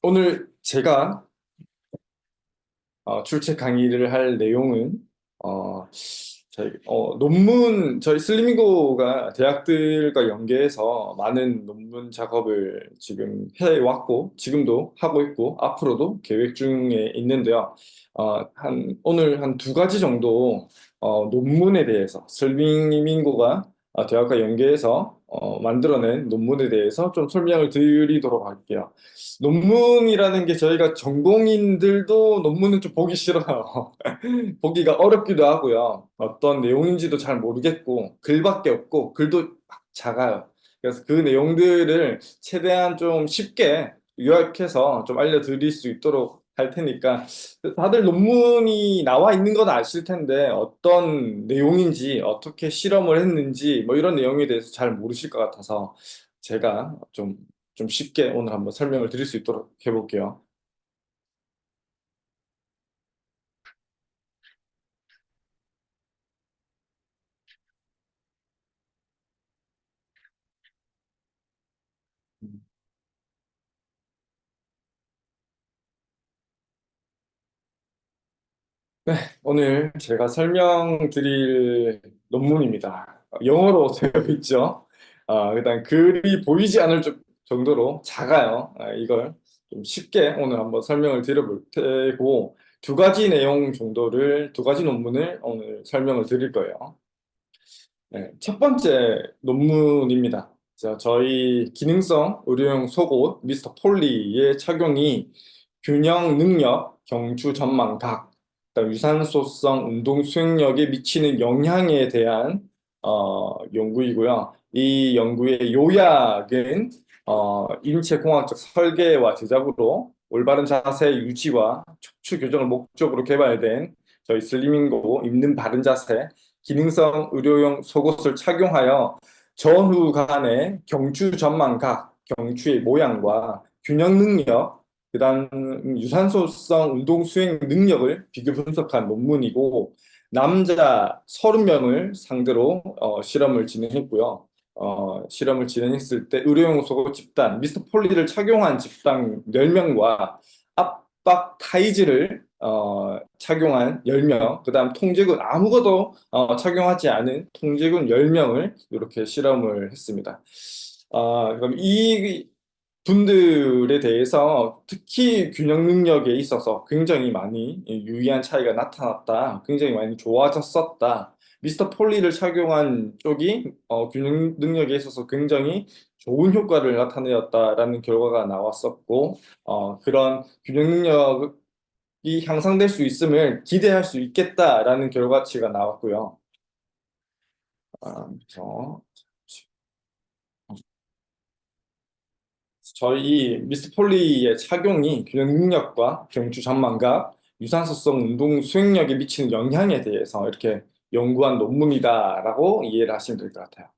오늘 제가 출첵 강의를 할 내용은 저희 슬리밍고가 대학들과 연계해서 많은 논문 작업을 지금 해왔고 지금도 하고 있고 앞으로도 계획 중에 있는데요. 오늘 한 두 가지 정도 논문에 대해서 슬리밍고가 대학과 연계해서 만들어낸 논문에 대해서 좀 설명을 드리도록 할게요. 논문이라는 게 저희가 전공인들도 논문은 좀 보기 싫어요. 보기가 어렵기도 하고요. 어떤 내용인지도 잘 모르겠고, 글밖에 없고, 글도 막 작아요. 그래서 그 내용들을 최대한 좀 쉽게 요약해서 좀 알려드릴 수 있도록 할 테니까, 다들 논문이 나와 있는 건 아실 텐데, 어떤 내용인지, 어떻게 실험을 했는지, 뭐 이런 내용에 대해서 잘 모르실 것 같아서, 제가 좀 쉽게 오늘 한번 설명을 드릴 수 있도록 해볼게요. 네, 오늘 제가 설명드릴 논문입니다. 영어로 되어 있죠. 일단 글이 보이지 않을 정도로 작아요. 이걸 좀 쉽게 오늘 한번 설명을 드려볼 테고, 두 가지 논문을 오늘 설명을 드릴 거예요. 네, 첫 번째 논문입니다. 저희 기능성 의료용 속옷 미스터 폴리의 착용이 균형 능력, 경추 전망각, 그다음 유산소성 운동 수행력에 미치는 영향에 대한 연구이고요. 이 연구의 요약은 인체공학적 설계와 제작으로 올바른 자세 유지와 척추 교정을 목적으로 개발된 저희 슬리밍고 입는 바른 자세 기능성 의료용 속옷을 착용하여 전후 간의 경추 전망각, 경추의 모양과 균형 능력, 그다음 유산소성 운동 수행 능력을 비교 분석한 논문이고 남자 30명을 상대로 실험을 진행했고요. 실험을 진행했을 때 의료용 속옷 집단, 미스터 폴리를 착용한 집단 10명과 압박 타이즈를 착용한 10명, 그다음 통제군 아무것도 착용하지 않은 통제군 10명을 이렇게 실험을 했습니다. 그럼 이 분들에 대해서 특히 균형 능력에 있어서 굉장히 많이 유의한 차이가 나타났다. 굉장히 많이 좋아졌었다. 미스터 폴리를 착용한 쪽이 균형 능력에 있어서 굉장히 좋은 효과를 나타내었다라는 결과가 나왔었고, 그런 균형 능력이 향상될 수 있음을 기대할 수 있겠다라는 결과치가 나왔고요. 그래서 저희 미스터 폴리의 착용이 균형 능력과 경추 전망각, 유산소성 운동 수행력에 미치는 영향에 대해서 이렇게 연구한 논문이다라고 이해를 하시면 될 것 같아요.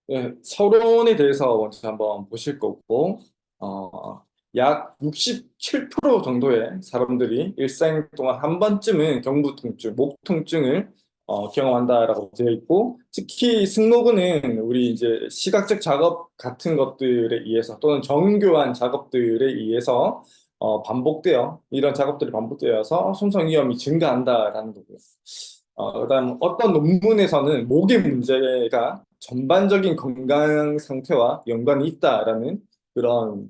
네, 서론에 대해서 먼저 한번 보실 거고, 약 67% 정도의 사람들이 일생 동안 한 번쯤은 경부 통증, 목 통증을 경험한다라고 되어 있고, 특히 승모근은 우리 이제 시각적 작업 같은 것들에 의해서 또는 정교한 작업들에 의해서 이런 작업들이 반복되어서 손상 위험이 증가한다라는 거고요. 그다음 어떤 논문에서는 목의 문제가 전반적인 건강 상태와 연관이 있다라는 그런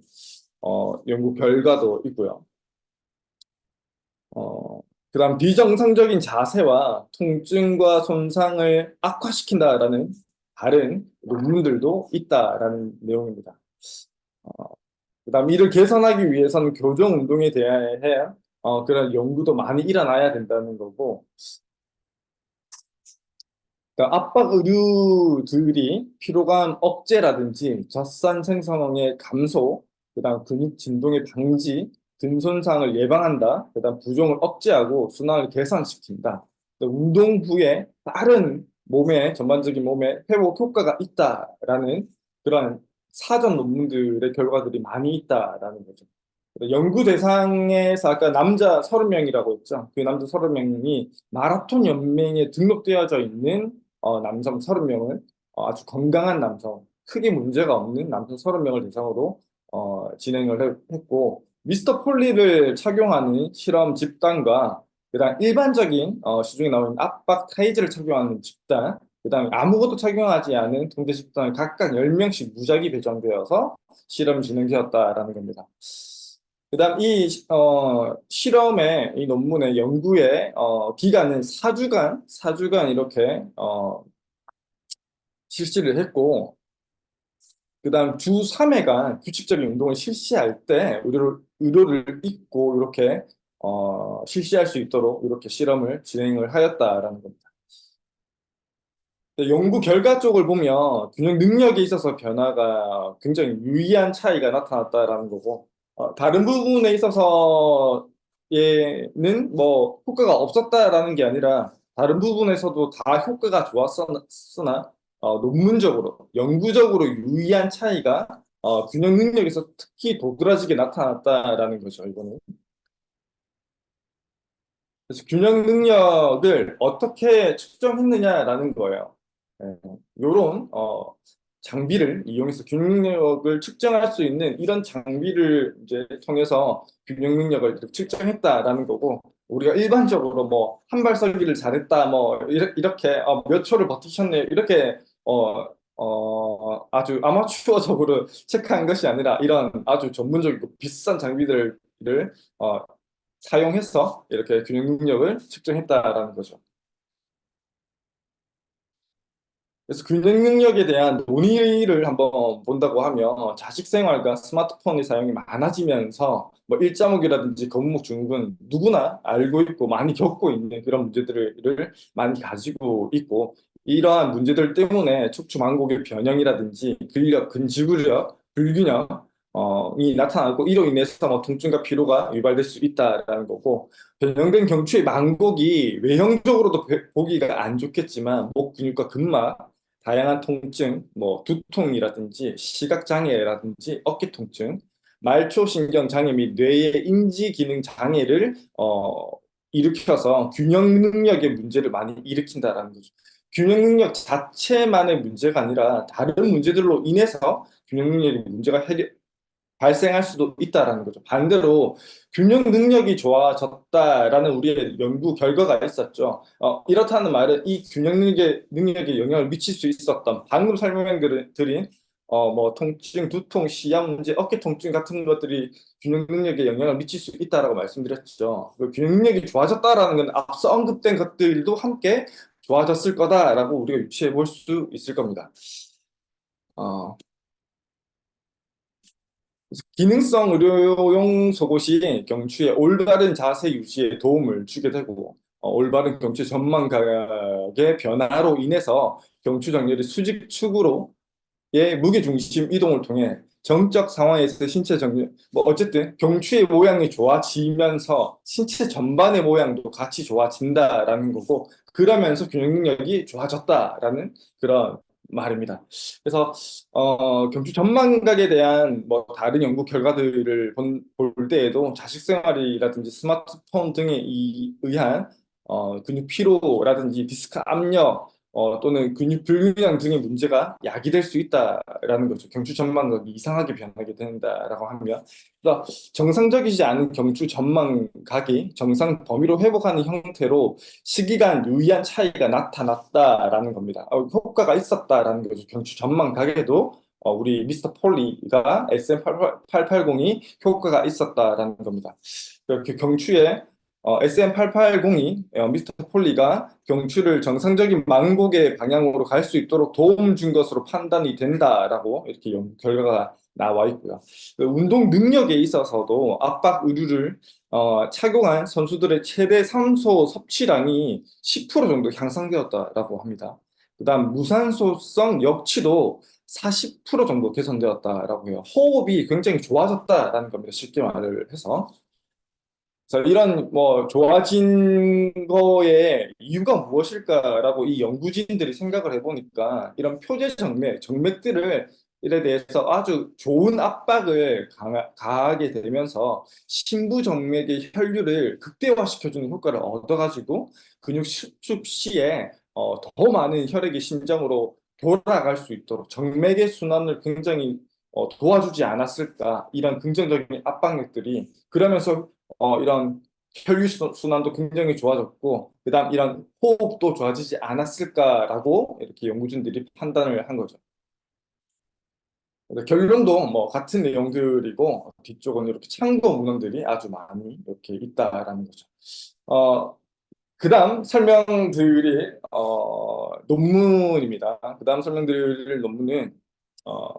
연구 결과도 있고요. 그다음 비정상적인 자세와 통증과 손상을 악화시킨다라는 다른 논문들도 있다라는 내용입니다. 그다음 이를 개선하기 위해서는 교정 운동에 대해 그런 연구도 많이 일어나야 된다는 거고 그러니까 압박 의류들이 피로감 억제라든지 젖산 생성의 감소, 그다음 근육 진동의 방지, 등 손상을 예방한다. 그다음 부종을 억제하고 순환을 개선시킨다. 운동 후에 다른 전반적인 몸의 회복 효과가 있다라는 그런 사전 논문들의 결과들이 많이 있다라는 거죠. 연구 대상에서 아까 남자 30명이라고 했죠. 그 남자 30명이 마라톤 연맹에 등록되어져 있는 남성 30명을 아주 건강한 남성, 크게 문제가 없는 남성 30명을 대상으로 진행을 했고 미스터 폴리를 착용하는 실험 집단과 그다음 일반적인 시중에 나오는 압박 타이즈를 착용하는 집단, 그다음에 아무것도 착용하지 않은 통제 집단을 각각 10명씩 무작위 배정되어서 실험 진행되었다라는 겁니다. 그다음 실험의 이 논문의 연구의 기간은 4주간 이렇게 실시를 했고, 그다음 주 3회간 규칙적인 운동을 실시할 때 의료를 잊고 이렇게 실시할 수 있도록 이렇게 실험을 진행을 하였다라는 겁니다. 연구 결과 쪽을 보면 균형 능력에 있어서 변화가 굉장히 유의한 차이가 나타났다라는 거고, 다른 부분에 있어서 얘는 뭐 효과가 없었다라는 게 아니라 다른 부분에서도 다 효과가 좋았으나 논문적으로 연구적으로 유의한 차이가 균형 능력에서 특히 도드라지게 나타났다라는 거죠, 이거는. 그래서 균형 능력을 어떻게 측정했느냐라는 거예요. 이런 장비를 이용해서 균형 능력을 측정할 수 있는 이런 장비를 이제 통해서 균형 능력을 이렇게 측정했다라는 거고, 우리가 일반적으로 뭐 한 발 서기를 잘했다 뭐 이렇게 몇 초를 버티셨네 이렇게 아주 아마추어적으로 체크한 것이 아니라 이런 아주 전문적이고 비싼 장비들을 어, 사용해서 이렇게 균형 능력을 측정했다라는 거죠. 그래서 균형 능력에 대한 논의를 한번 본다고 하면 자식 생활과 스마트폰의 사용이 많아지면서 뭐 일자목이라든지 거북목 증후군 누구나 알고 있고 많이 겪고 있는 그런 문제들을 많이 가지고 있고, 이러한 문제들 때문에 척추 망곡의 변형이라든지 근력, 근지구력, 불균형 이 나타나고, 이로 인해서 뭐 통증과 피로가 유발될 수 있다라는 거고, 변형된 경추의 망곡이 외형적으로도 보기가 안 좋겠지만 목 근육과 근막, 다양한 통증, 뭐 두통이라든지 시각장애라든지 어깨 통증, 말초신경 장애 및 뇌의 인지 기능 장애를 일으켜서 균형 능력의 문제를 많이 일으킨다라는 거죠. 균형 능력 자체만의 문제가 아니라 다른 문제들로 인해서 균형 능력의 문제가 발생할 수도 있다라는 거죠. 반대로 균형 능력이 좋아졌다라는 우리의 연구 결과가 있었죠. 이렇다는 말은 이 균형 능력에 영향을 미칠 수 있었던 방금 설명드린 뭐 통증, 두통, 시약 문제, 어깨 통증 같은 것들이 균형 능력에 영향을 미칠 수 있다라고 말씀드렸죠. 그 균형 능력이 좋아졌다라는 건 앞서 언급된 것들도 함께 좋아졌을 거다라고 우리가 유추해 볼 수 있을 겁니다. 어, 기능성 의료용 속옷이 경추의 올바른 자세 유지에 도움을 주게 되고, 올바른 경추 전망각의 변화로 인해서 경추 정렬이 수직축으로의 무게중심 이동을 통해 정적 상황에서 신체 정렬, 뭐 어쨌든 경추의 모양이 좋아지면서 신체 전반의 모양도 같이 좋아진다라는 거고, 그러면서 균형 능력이 좋아졌다라는 그런 말입니다. 그래서 경추 전망각에 대한 뭐 다른 연구 결과들을 볼 때에도 자식 생활이라든지 스마트폰 등에 의한 근육 피로라든지 디스크 압력 또는 근육 불균형 등의 문제가 야기될 수 있다라는 거죠. 경추 전망각이 이상하게 변하게 된다라고 하면, 그래서 정상적이지 않은 경추 전망각이 정상 범위로 회복하는 형태로 시기간 유의한 차이가 나타났다라는 겁니다. 효과가 있었다라는 거죠. 경추 전망각에도 우리 미스터 폴리가 SM880이 효과가 있었다라는 겁니다. 이렇게 경추에 SM880이 미스터 폴리가 경추를 정상적인 망곡의 방향으로 갈 수 있도록 도움 준 것으로 판단이 된다라고 이렇게 연구 결과가 나와 있고요. 그 운동 능력에 있어서도 압박 의류를 착용한 선수들의 최대 산소 섭취량이 10% 정도 향상되었다라고 합니다. 그다음 무산소성 역치도 40% 정도 개선되었다라고 해요. 호흡이 굉장히 좋아졌다라는 겁니다. 쉽게 말을 해서. 그래서 이런 뭐 좋아진 거에 이유가 무엇일까라고 이 연구진들이 생각을 해보니까 이런 표제 정맥들을 일에 대해서 아주 좋은 압박을 가하게 되면서 심부정맥의 혈류를 극대화시켜주는 효과를 얻어가지고 근육 수축 시에 더 많은 혈액이 심장으로 돌아갈 수 있도록 정맥의 순환을 굉장히 도와주지 않았을까 이런 긍정적인 압박력들이 그러면서 이런 혈류 순환도 굉장히 좋아졌고 그다음 이런 호흡도 좋아지지 않았을까라고 이렇게 연구진들이 판단을 한 거죠. 그래서 결론도 뭐 같은 내용들이고 뒤쪽은 이렇게 참고 문헌들이 아주 많이 이렇게 있다라는 거죠. 그다음 설명드릴 논문입니다. 그다음 설명드릴 논문은 어,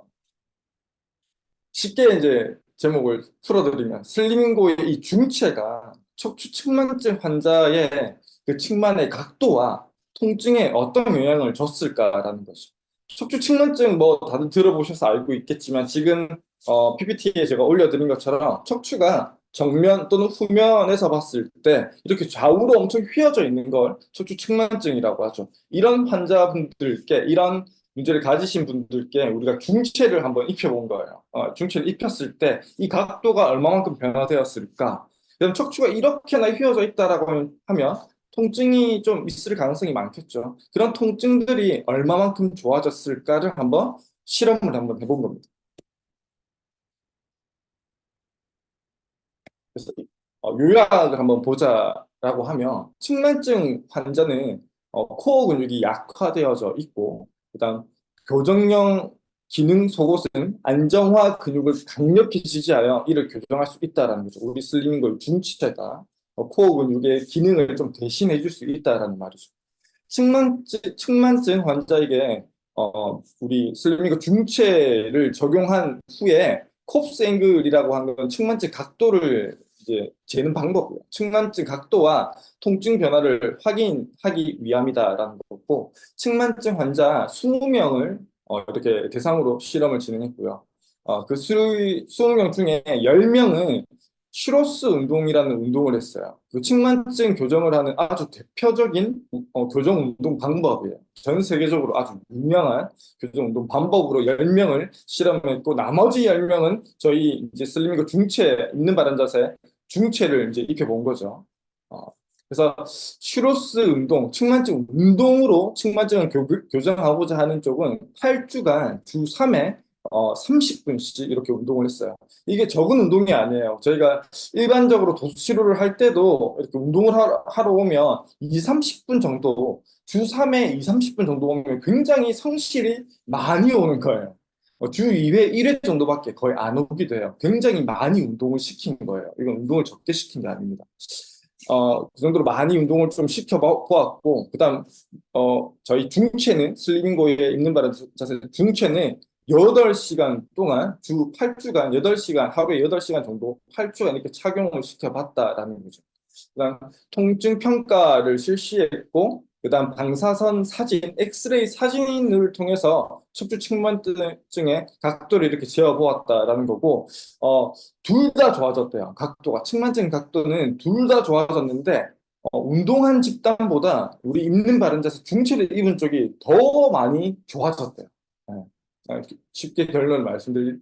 쉽게 이제 제목을 풀어드리면 슬리밍고의 이 중체가 척추 측만증 환자의 그 측만의 각도와 통증에 어떤 영향을 줬을까라는 거죠. 척추 측만증 뭐 다들 들어보셔서 알고 있겠지만 지금 PPT에 제가 올려드린 것처럼 척추가 정면 또는 후면에서 봤을 때 이렇게 좌우로 엄청 휘어져 있는 걸 척추 측만증이라고 하죠. 이런 환자분들께 이런 문제를 가지신 분들께 우리가 중체를 한번 입혀본 거예요. 중체를 입혔을 때 이 각도가 얼마만큼 변화되었을까? 그럼 척추가 이렇게나 휘어져 있다라고 하면 통증이 좀 있을 가능성이 많겠죠. 그런 통증들이 얼마만큼 좋아졌을까를 한번 실험을 한번 해본 겁니다. 그래서 요약을 한번 보자라고 하면 측만증 환자는 코어 근육이 약화되어져 있고 그다음 교정형 기능 속옷은 안정화 근육을 강력히 지지하여 이를 교정할 수 있다라는 거죠. 우리 슬리밍고의 중추체가 코어 근육의 기능을 좀 대신해 줄 수 있다라는 말이죠. 측만증 환자에게 우리 슬리밍고 중체를 적용한 후에 콥스 앵글이라고 하는 건 측만증 각도를 이제 재는 방법이에요. 측만증 각도와 통증 변화를 확인하기 위함이다라는 거고, 측만증 환자 20명을 이렇게 대상으로 실험을 진행했고요. 그 20명 중에 10명은 슈로스 운동이라는 운동을 했어요. 그 측만증 교정을 하는 아주 대표적인 교정 운동 방법이에요. 전 세계적으로 아주 유명한 교정 운동 방법으로 10명을 실험했고 나머지 10명은 저희 이제 슬리밍고 중체 있는 바른 자세 중체를 이제 익혀본 거죠. 어, 그래서 슈로스 운동, 측만증 운동으로 측만증을 교정하고자 하는 쪽은 8주간 주 3회 30분씩 이렇게 운동을 했어요. 이게 적은 운동이 아니에요. 저희가 일반적으로 도수 치료를 할 때도 이렇게 운동을 하러 오면 2, 30분 정도, 주 3회 2, 30분 정도 오면 굉장히 성실히 많이 오는 거예요. 주 2회, 1회 정도밖에 거의 안 오기도 해요. 굉장히 많이 운동을 시킨 거예요. 이건 운동을 적게 시킨 게 아닙니다. 그 정도로 많이 운동을 좀 시켜보았고, 그 다음, 저희 중체는, 슬리밍고에 있는 바른 자세 중체는 8시간 동안, 주 8주간, 8시간, 하루에 8시간 정도, 8주간 이렇게 착용을 시켜봤다라는 거죠. 그다음 통증 평가를 실시했고 그다음 방사선 사진, 엑스레이 사진을 통해서 척추 측만증의 각도를 이렇게 재어 보았다라는 거고 둘 다 좋아졌대요. 각도가 측만증 각도는 둘 다 좋아졌는데 운동한 집단보다 우리 입는 바른 자세 중체를 입은 쪽이 더 많이 좋아졌대요. 네. 쉽게 결론을 말씀드리면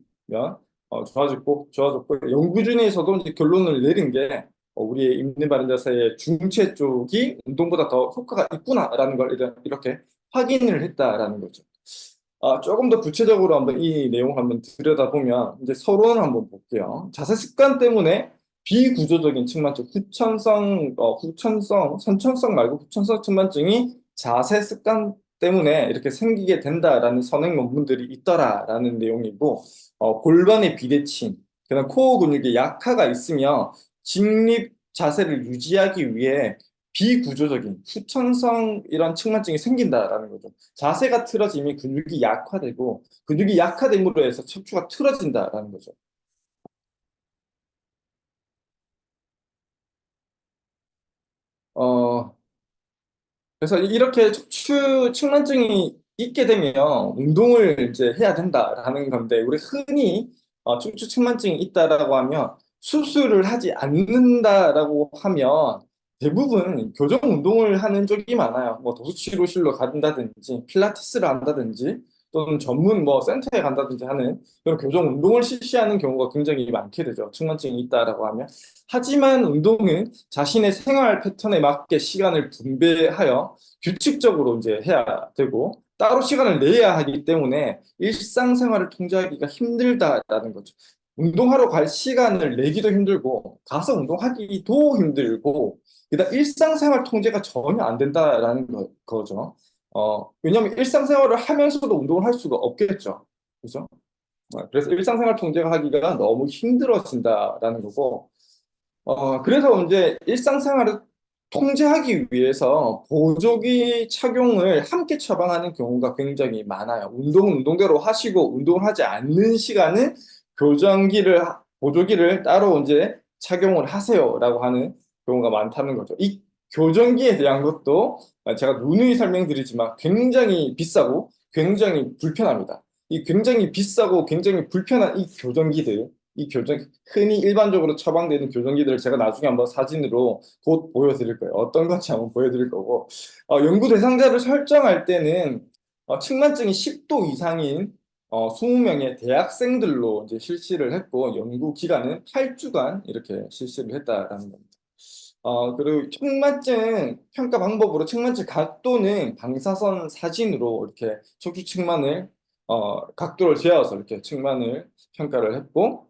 좋아졌고 연구 중에서도 이제 결론을 내린 게 우리의 입는 바른 자세의 중체 쪽이 운동보다 더 효과가 있구나라는 걸 이렇게 확인을 했다라는 거죠. 조금 더 구체적으로 한번 이 내용을 한번 들여다보면 이제 서론을 한번 볼게요. 자세 습관 때문에 비구조적인 측만증, 선천성 말고 후천성 측만증이 자세 습관 때문에 이렇게 생기게 된다라는 선행 논문들이 있더라라는 내용이고, 골반의 비대칭, 그다음 코어 근육에 약화가 있으면 직립 자세를 유지하기 위해 비구조적인 후천성 이런 측만증이 생긴다라는 거죠. 자세가 틀어지면 근육이 약화되고 근육이 약화됨으로 해서 척추가 틀어진다라는 거죠. 어, 그래서 이렇게 척추 측만증이 있게 되면 운동을 이제 해야 된다라는 건데 우리 흔히 척추 측만증이 있다라고 하면 수술을 하지 않는다라고 하면 대부분 교정 운동을 하는 쪽이 많아요. 뭐 도수치료실로 간다든지 필라테스를 한다든지 또는 전문 뭐 센터에 간다든지 하는 그런 교정 운동을 실시하는 경우가 굉장히 많게 되죠. 측만증이 있다라고 하면. 하지만 운동은 자신의 생활 패턴에 맞게 시간을 분배하여 규칙적으로 이제 해야 되고 따로 시간을 내야 하기 때문에 일상생활을 통제하기가 힘들다라는 거죠. 운동하러 갈 시간을 내기도 힘들고 가서 운동하기도 힘들고 그다음 일상생활 통제가 전혀 안 된다라는 거죠. 왜냐하면 일상생활을 하면서도 운동을 할 수가 없겠죠. 그죠? 그래서 일상생활 통제가 하기가 너무 힘들어진다라는 거고, 그래서 이제 일상생활을 통제하기 위해서 보조기 착용을 함께 처방하는 경우가 굉장히 많아요. 운동은 운동대로 하시고 운동을 하지 않는 시간은 보조기를 따로 이제 착용을 하세요라고 하는 경우가 많다는 거죠. 이 교정기에 대한 것도 제가 누누이 설명드리지만 굉장히 비싸고 굉장히 불편합니다. 이 굉장히 비싸고 굉장히 불편한 이 교정, 흔히 일반적으로 처방되는 교정기들을 제가 나중에 한번 사진으로 곧 보여드릴 거예요. 어떤 건지 한번 보여드릴 거고, 연구 대상자를 설정할 때는 측만증이 10도 이상인 20명의 대학생들로 이제 실시를 했고, 연구 기간은 8주간 이렇게 실시를 했다라는 겁니다. 그리고 측만증 평가 방법으로 측만증 각도는 방사선 사진으로 이렇게 척추 측만을 각도를 재어서 이렇게 측만을 평가를 했고,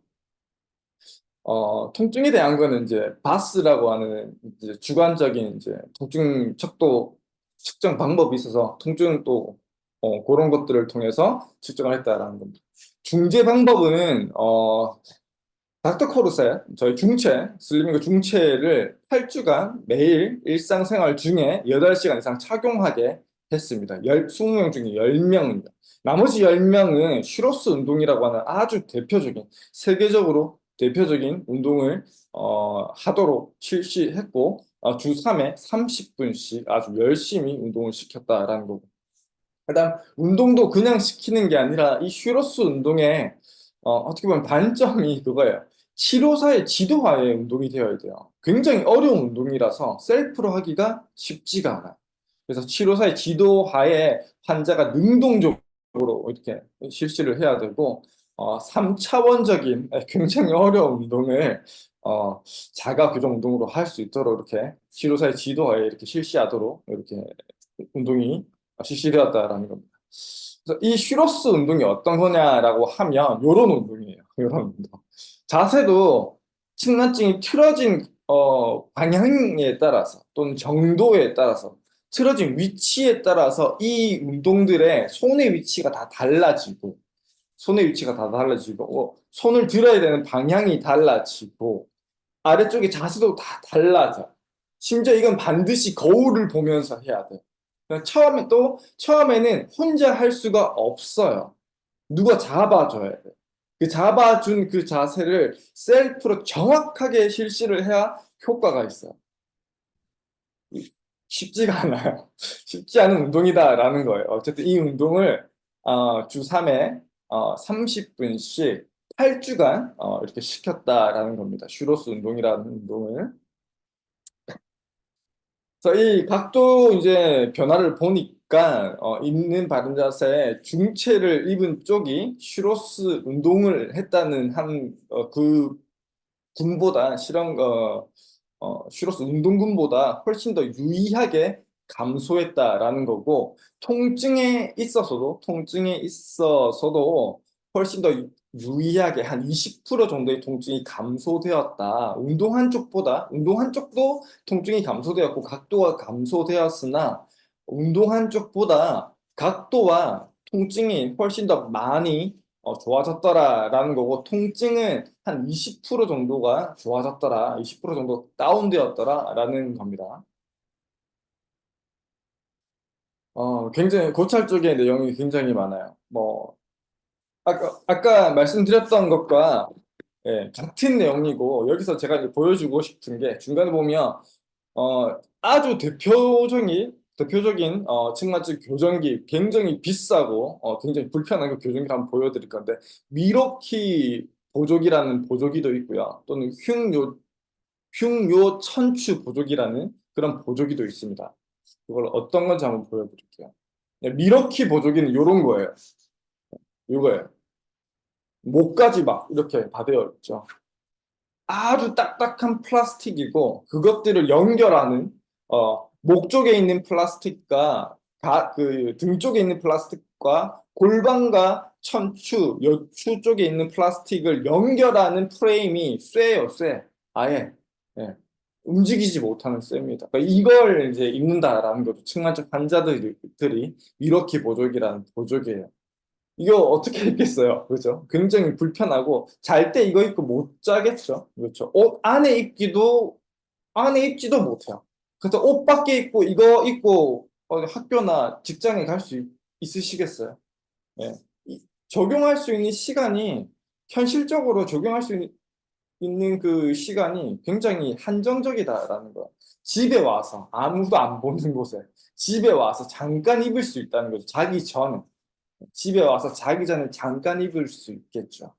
통증에 대한 거는 이제 바스라고 하는 이제 주관적인 이제 통증 척도 측정 방법이 있어서 통증 또 그런 것들을 통해서 측정을 했다라는 겁니다. 중재 방법은 닥터 코르세 저희 중체 슬리밍크 중체를 8주간 매일 일상생활 중에 8시간 이상 착용하게 했습니다. 20명 중에 10명입니다. 나머지 10명은 슈로스 운동이라고 하는 아주 대표적인 세계적으로 대표적인 운동을 하도록 실시했고 주 3회 30분씩 아주 열심히 운동을 시켰다라는 거고 그다음 운동도 그냥 시키는 게 아니라 이 슈로스 운동에 어떻게 보면 반점이 그거예요. 치료사의 지도하에 운동이 되어야 돼요. 굉장히 어려운 운동이라서 셀프로 하기가 쉽지가 않아요. 그래서 치료사의 지도하에 환자가 능동적으로 이렇게 실시를 해야 되고 3차원적인 굉장히 어려운 운동을 어, 자가 교정 운동으로 할 수 있도록 이렇게 치료사의 지도하에 이렇게 실시하도록 이렇게 운동이 실시되었다라는 겁니다. 그래서 이 슈로스 운동이 어떤 거냐라고 하면 이런 운동이에요. 이런 운동. 자세도 측만증이 틀어진 방향에 따라서 또는 정도에 따라서 틀어진 위치에 따라서 이 운동들의 손의 위치가 다 달라지고 손의 위치가 다 달라지고 손을 들어야 되는 방향이 달라지고 아래쪽에 자세도 다 달라져. 심지어 이건 반드시 거울을 보면서 해야 돼. 그러니까 처음에는 혼자 할 수가 없어요. 누가 잡아줘야 돼. 그 잡아준 그 자세를 셀프로 정확하게 실시를 해야 효과가 있어요. 쉽지가 않아요. 쉽지 않은 운동이다라는 거예요. 어쨌든 이 운동을 주 3회 30분씩 8주간 이렇게 시켰다라는 겁니다. 슈로스 운동이라는 운동을. 그래서 이 각도 이제 변화를 보니까 있는 바른 자세에 중체를 입은 쪽이 슈로스 운동을 했다는 그 군보다 슈로스 운동군보다 훨씬 더 유의하게 감소했다라는 거고 통증에 있어서도 훨씬 더 유의하게 한 20% 정도의 통증이 감소되었다. 운동 한쪽도 통증이 감소되었고 각도가 감소되었으나 운동 한쪽보다 각도와 통증이 훨씬 더 많이 좋아졌더라라는 거고 통증은 한 20% 정도가 좋아졌더라, 20% 정도 다운되었더라라는 겁니다. 굉장히 고찰 쪽의 내용이 굉장히 많아요. 뭐 아까 말씀드렸던 것과 같은 내용이고 여기서 제가 이제 보여주고 싶은 게 중간에 보면 아주 대표적인 측만증 교정기 굉장히 비싸고 굉장히 불편한 그 교정기를 한번 보여드릴 건데 미러키 보조기라는 보조기도 있고요. 또는 흉요 천추 보조기라는 그런 보조기도 있습니다. 그걸 어떤 건지 한번 보여드릴게요. 미러키 보조기는 이런 거예요. 이거예요. 목까지 막 이렇게 다 되어 있죠. 아주 딱딱한 플라스틱이고 그것들을 연결하는 목 쪽에 있는 플라스틱과 그 등 쪽에 있는 플라스틱과 골반과 척추, 여추 쪽에 있는 플라스틱을 연결하는 프레임이 쇠예요, 쇠. 아예 예. 움직이지 못하는 쇠입니다. 그러니까 이걸 이제 입는다라는 거죠. 측만적 환자들이 미러키 보조기라는 보조기예요. 이거 어떻게 입겠어요? 그죠? 굉장히 불편하고 잘 때 이거 입고 못 자겠죠? 그렇죠? 옷 안에 입지도 못해요. 그래서 옷 밖에 입고 이거 입고 학교나 직장에 갈 수 있으시겠어요? 예. 적용할 수 있는 시간이 현실적으로 적용할 수 있는 그 시간이 굉장히 한정적이다라는 거예요. 집에 와서 아무도 안 보는 곳에 집에 와서 잠깐 입을 수 있다는 거죠. 자기 전에. 집에 와서 자기 전에 잠깐 입을 수 있겠죠.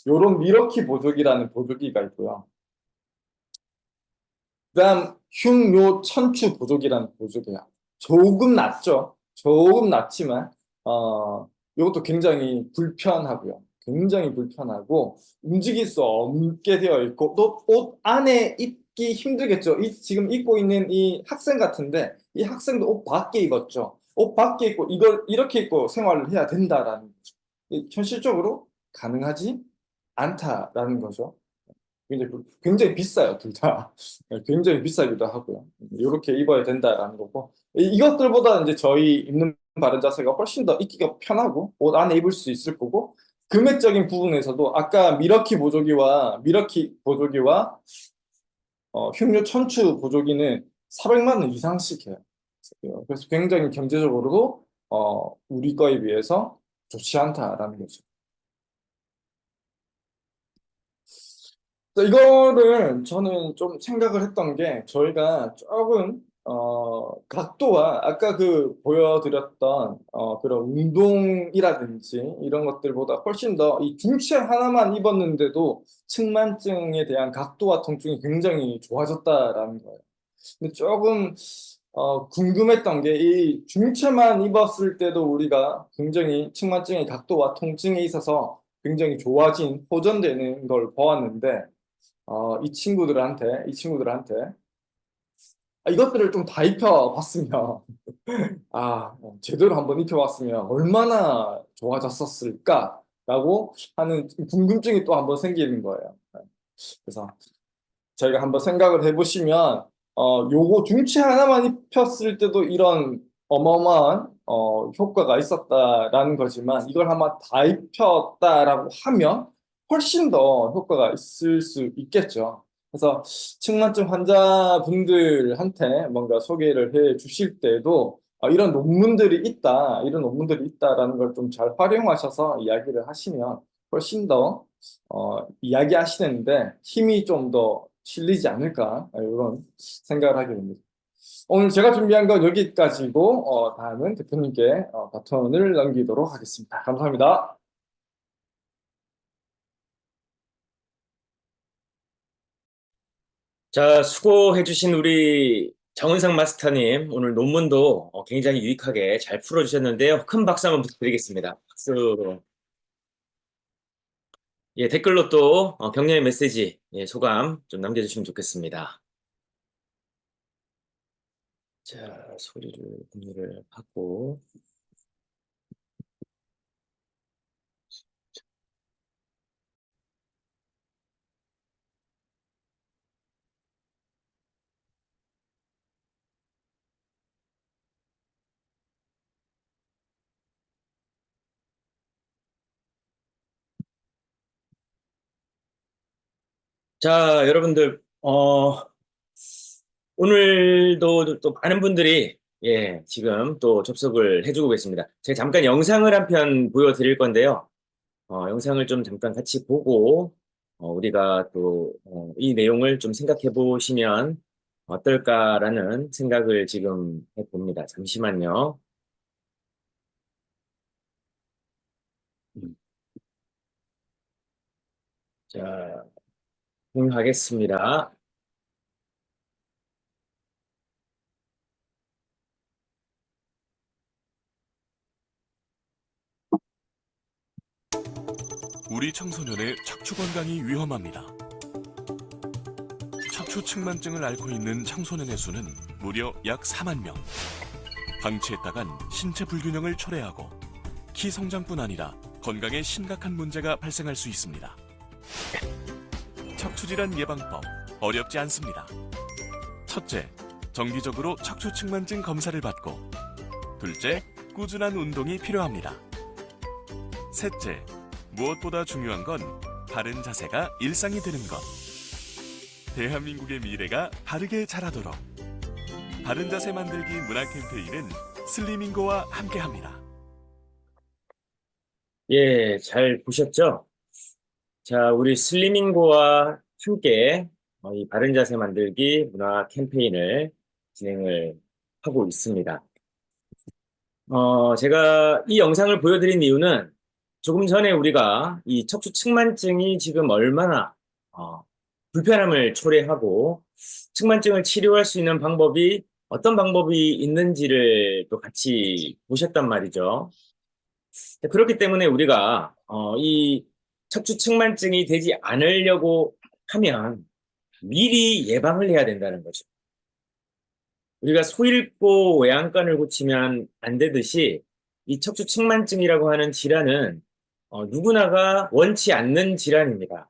요런 미러키 보조기라는 보조기가 있고요. 그다음 흉묘 천추 보조기라는 보조기야. 조금 낮죠. 조금 낮지만 이것도 굉장히 불편하고요. 굉장히 불편하고 움직일 수 없게 되어 있고 또 옷 안에 입기 힘들겠죠. 지금 입고 있는 이 학생 같은데 이 학생도 옷 밖에 입었죠. 옷 밖에 입고 이걸 이렇게 입고 생활을 해야 된다라는 거죠. 현실적으로 가능하지 않다라는 거죠. 굉장히 비싸요, 둘 다. 굉장히 비싸기도 하고요. 이렇게 입어야 된다라는 거고. 이것들보다 이제 저희 입는 바른 자세가 훨씬 더 입기가 편하고, 옷 안에 입을 수 있을 거고, 금액적인 부분에서도 아까 미러키 보조기와 흉류 천추 보조기는 400만 원 이상씩 해요. 그래서 굉장히 경제적으로도 우리 거에 비해서 좋지 않다라는 거죠. 이거를 저는 좀 생각을 했던 게 저희가 조금 각도와 아까 그 보여드렸던 그런 운동이라든지 이런 것들보다 훨씬 더 이 중체 하나만 입었는데도 측만증에 대한 각도와 통증이 굉장히 좋아졌다라는 거예요. 근데 조금 궁금했던 게 이 중체만 입었을 때도 우리가 굉장히 측만증의 각도와 통증에 있어서 굉장히 좋아진 호전되는 걸 보았는데 이 친구들한테 이것들을 좀 다 입혀봤으면 제대로 한번 입혀봤으면 얼마나 좋아졌었을까라고 하는 궁금증이 또 한번 생기는 거예요. 그래서 저희가 한번 생각을 해보시면 요거 중치 하나만 입혔을 때도 이런 어마어마한 효과가 있었다라는 거지만 이걸 한번 다 입혔다라고 하면 훨씬 더 효과가 있을 수 있겠죠. 그래서 측만증 환자분들한테 뭔가 소개를 해 주실 때도 이런 논문들이 있다라는 걸 좀 잘 활용하셔서 이야기를 하시면 훨씬 더 이야기하시는데 힘이 좀 더 실리지 않을까 이런 생각을 하게 됩니다. 오늘 제가 준비한 건 여기까지고 다음은 대표님께 바톤을 넘기도록 하겠습니다. 감사합니다. 자, 수고해주신 우리 정은상 마스터님, 오늘 논문도 굉장히 유익하게 잘 풀어주셨는데요. 큰 박수 한번 부탁드리겠습니다. 박수. 예, 댓글로 또 격려의 메시지, 예, 소감 좀 남겨주시면 좋겠습니다. 자, 소리를 공유를 하고. 자, 여러분들, 오늘도 또 많은 분들이 예, 지금 또 접속을 해주고 계십니다. 제가 잠깐 영상을 한 편 보여드릴 건데요. 영상을 좀 잠깐 같이 보고, 우리가 또, 이 내용을 좀 생각해 보시면 어떨까라는 생각을 지금 해봅니다. 잠시만요. 음, 자, 공유하겠습니다. 우리 청소년의 척추 건강이 위험합니다. 척추 측만증을 앓고 있는 청소년의 수는 무려 약 4만 명. 방치했다간 신체 불균형을 초래하고 키 성장뿐 아니라 건강에 심각한 문제가 발생할 수 있습니다. 척추질환 예방법 어렵지 않습니다. 첫째, 정기적으로 척추 측만증 검사를 받고, 둘째, 꾸준한 운동이 필요합니다. 셋째, 무엇보다 중요한 건 바른 자세가 일상이 되는 것. 대한민국의 미래가 바르게 자라도록 바른 자세 만들기 문화 캠페인은 슬리밍고와 함께합니다. 예, 잘 보셨죠? 자, 우리 슬리밍고와 함께 이 바른 자세 만들기 문화 캠페인을 진행을 하고 있습니다. 제가 이 영상을 보여드린 이유는 조금 전에 우리가 이 척추 측만증이 지금 얼마나 불편함을 초래하고 측만증을 치료할 수 있는 방법이 어떤 방법이 있는지를 또 같이 보셨단 말이죠. 그렇기 때문에 우리가 이 척추 측만증이 되지 않으려고 하면 미리 예방을 해야 된다는 거죠. 우리가 소 잃고 외양간을 고치면 안 되듯이 이 척추 측만증이라고 하는 질환은 누구나가 원치 않는 질환입니다.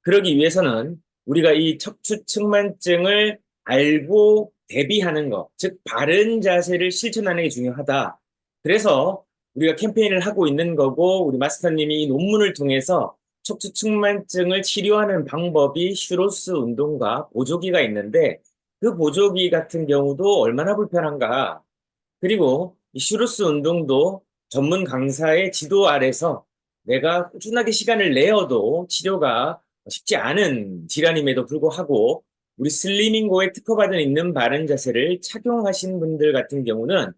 그러기 위해서는 우리가 이 척추 측만증을 알고 대비하는 것, 즉 바른 자세를 실천하는 게 중요하다. 그래서 우리가 캠페인을 하고 있는 거고, 우리 마스터님이 이 논문을 통해서 척추 측만증을 치료하는 방법이 슈로스 운동과 보조기가 있는데, 그 보조기 같은 경우도 얼마나 불편한가. 그리고 이 슈로스 운동도 전문 강사의 지도 아래서 내가 꾸준하게 시간을 내어도 치료가 쉽지 않은 질환임에도 불구하고 우리 슬리밍고에 특허받은 있는 바른 자세를 착용하신 분들 같은 경우는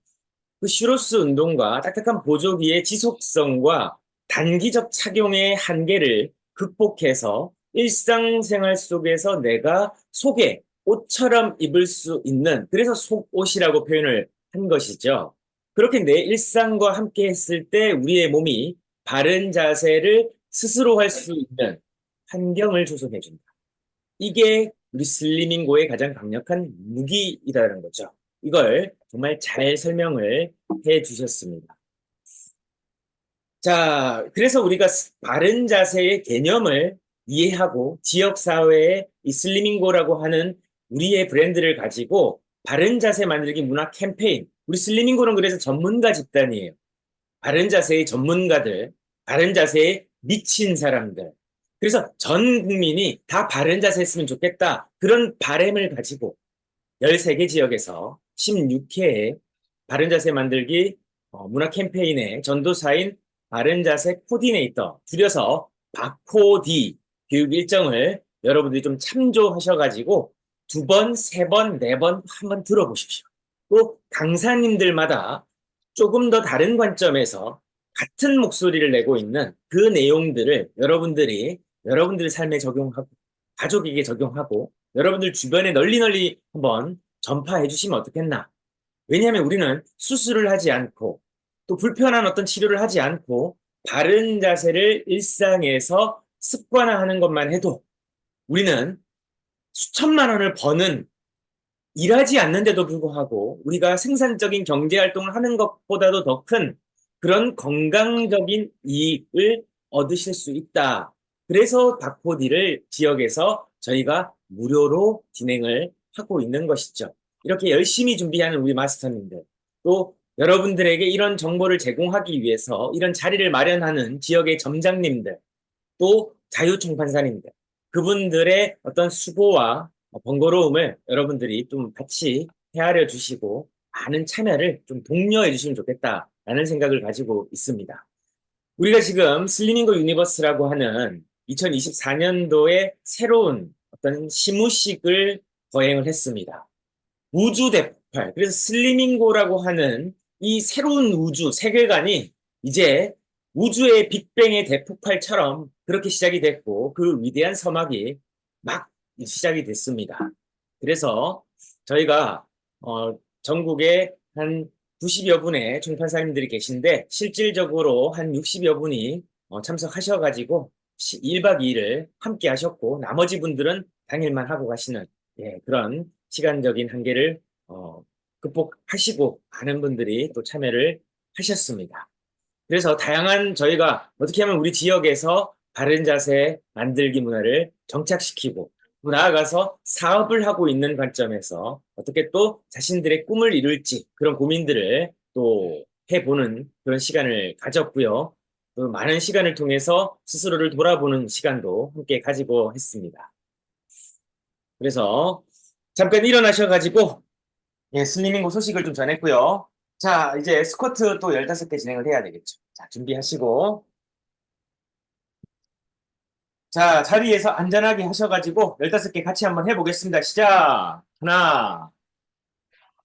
그 슈로스 운동과 딱딱한 보조기의 지속성과 단기적 착용의 한계를 극복해서 일상생활 속에서 내가 속에 옷처럼 입을 수 있는, 그래서 속옷이라고 표현을 한 것이죠. 그렇게 내 일상과 함께 했을 때 우리의 몸이 바른 자세를 스스로 할 수 있는 환경을 조성해준다. 이게 우리 슬리밍고의 가장 강력한 무기이라는 거죠. 이걸 정말 잘 설명을 해 주셨습니다. 자, 그래서 우리가 바른 자세의 개념을 이해하고 지역사회에 이 슬리밍고라고 하는 우리의 브랜드를 가지고 바른 자세 만들기 문화 캠페인, 우리 슬리밍고는 그래서 전문가 집단이에요. 바른 자세의 전문가들, 바른 자세에 미친 사람들. 그래서 전 국민이 다 바른 자세 했으면 좋겠다. 그런 바람을 가지고 13개 지역에서 16회의 바른 자세 만들기 문화 캠페인의 전도사인 바른 자세 코디네이터, 줄여서 바코디 교육 일정을 여러분들이 좀 참조하셔가지고 2번, 3번, 4번 한번 들어보십시오. 또 강사님들마다 조금 더 다른 관점에서 같은 목소리를 내고 있는 그 내용들을 여러분들이 여러분들 삶에 적용하고 가족에게 적용하고 여러분들 주변에 널리 한번 전파해 주시면 어떻겠나. 왜냐하면 우리는 수술을 하지 않고 또 불편한 어떤 치료를 하지 않고 바른 자세를 일상에서 습관화하는 것만 해도 우리는 수천만 원을 버는, 일하지 않는데도 불구하고 우리가 생산적인 경제활동을 하는 것보다도 더 큰 그런 건강적인 이익을 얻으실 수 있다. 그래서 바코디를 지역에서 저희가 무료로 진행을 하고 있는 것이죠. 이렇게 열심히 준비하는 우리 마스터님들, 또 여러분들에게 이런 정보를 제공하기 위해서 이런 자리를 마련하는 지역의 점장님들, 또 자유총판사님들, 그분들의 어떤 수고와 번거로움을 여러분들이 좀 같이 헤아려 주시고 많은 참여를 좀 독려해 주시면 좋겠다라는 생각을 가지고 있습니다. 우리가 지금 슬리밍고 유니버스라고 하는 2024년도에 새로운 어떤 시무식을 거행을 했습니다. 우주 대폭발. 그래서 슬리밍고라고 하는 이 새로운 우주 세계관이 이제 우주의 빅뱅의 대폭발처럼 그렇게 시작이 됐고 그 위대한 서막이 막 시작이 됐습니다. 그래서 저희가 전국에 한 90여 분의 총판사님들이 계신데 실질적으로 한 60여 분이 참석하셔가지고 1박 2일을 함께 하셨고, 나머지 분들은 당일만 하고 가시는, 예, 그런 시간적인 한계를, 극복하시고, 많은 분들이 또 참여를 하셨습니다. 그래서 다양한 저희가 어떻게 하면 우리 지역에서 바른 자세 만들기 문화를 정착시키고 또 나아가서 사업을 하고 있는 관점에서 어떻게 또 자신들의 꿈을 이룰지 그런 고민들을 또 해보는 그런 시간을 가졌고요. 또 많은 시간을 통해서 스스로를 돌아보는 시간도 함께 가지고 했습니다. 그래서 잠깐 일어나셔가지고 예, 슬리밍고 소식을 좀 전했고요. 자, 이제 스쿼트 또 15개 진행을 해야 되겠죠. 자, 준비하시고. 자, 자리에서 안전하게 하셔가지고 15개 같이 한번 해보겠습니다. 시작! 하나,